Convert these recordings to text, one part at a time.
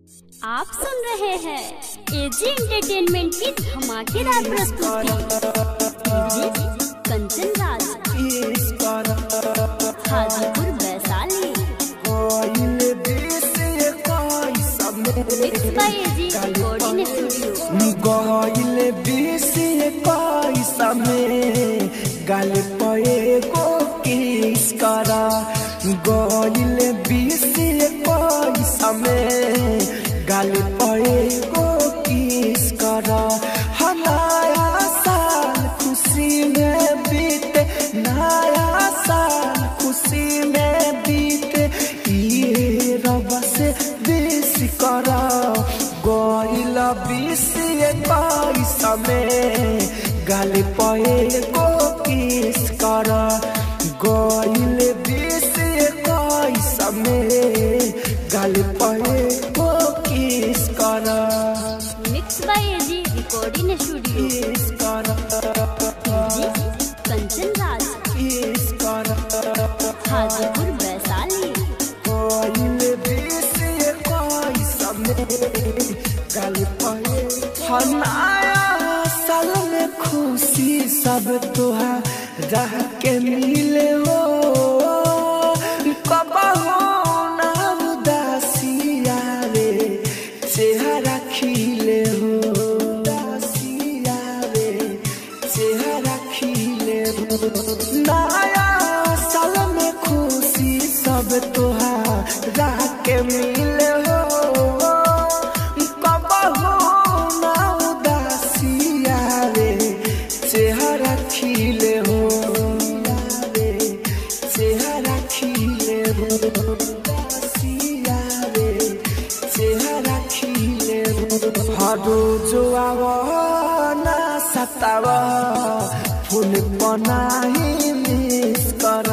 आप सुन रहे हैं एजी एंटरटेनमेंट की धमाकेदार प्रस्तुति। Kanchan Raj, Hajipur Vaishali. Mix by AG recording studio. गाल पे को किस करा गइले बीसी पैसा में गाल पे को किस करा। नया साल खुशी में बीते, नया साल खुशी में बीते, ये रब से बीस करा गइला बीसी पैसा में गाल पे को किस करा गइले बीसी पैसा में गाल पे को किस करा। Mix by AG recording studio. Kanchan Raj, Hajipur Vaishali. गइले बीसी पैसा में गाल पे। नया साल में खुशी सब तोहार रह के मिले हो, कब हो ना उदासिया रे चेहरा खिले हो, उदासिया रे चेहरा खिले हो। नया साल में खुशी सब तोहार रह के मिले हो, कब हो ना उदासिया रे चेहरा खिले हो, चेहरा खिले हो, रे चेहरा खिले हो। हर जो ना सतावा फूल बनाही मिस कर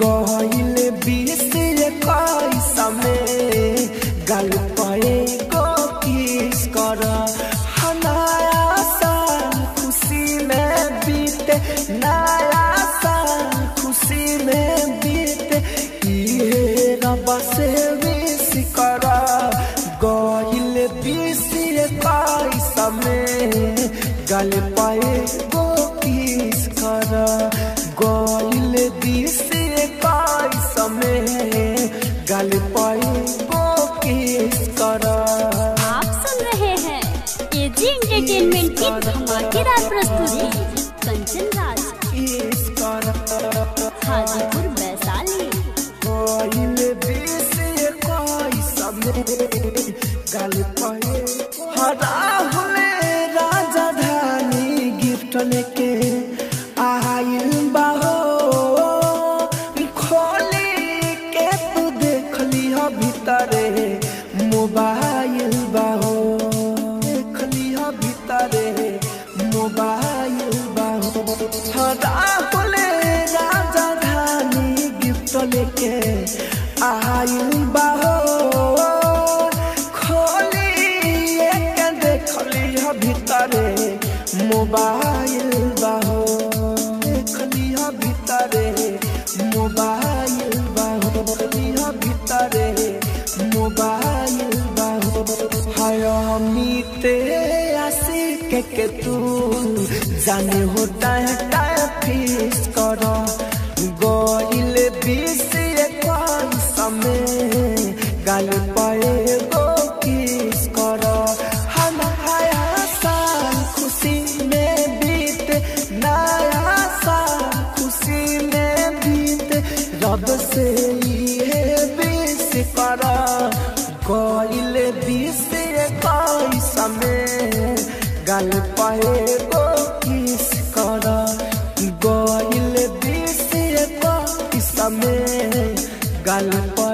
गइले बीसी पैसा में गाल पे को किस कर। नया साल खुशी में बीते, नया साल खुशी में बीते, ये रब से विश करा गइले बीसी पैसा में गाल पे को किस करा गइले बीसी पैसा में गाल पे को किस करा। आप सुन रहे हैं एजी एंटरटेनमेंट की धमाकेदार प्रस्तुति। कंचन राज, हाजीपुर वैशाली। गइले बीसी पैसा में गाल पे। राहुले राजधानी गिफ्ट लेके आइल बाहो, खोली के तू देख लिया भीतरे मोबाइल बाहो, देख लिया भीतरे मोबाइल बाहो। राहुले राजधानी गिफ्ट लेके आइल बाहो, भीतरे मोबाइल बाहो, देख लिया भीतरे मोबाइल बाहो, लिया भीतरे मोबाइल बाहो। हाय अमिते आशिक के तू जाने होता है टाइम फिक्स कर गइले बीसी पैसा में गाल पे को किस कर। रब से ये बीस करा गइले बीसी पैसा में गाल पे को किस करा गइले बीसी पैसा में गाल पे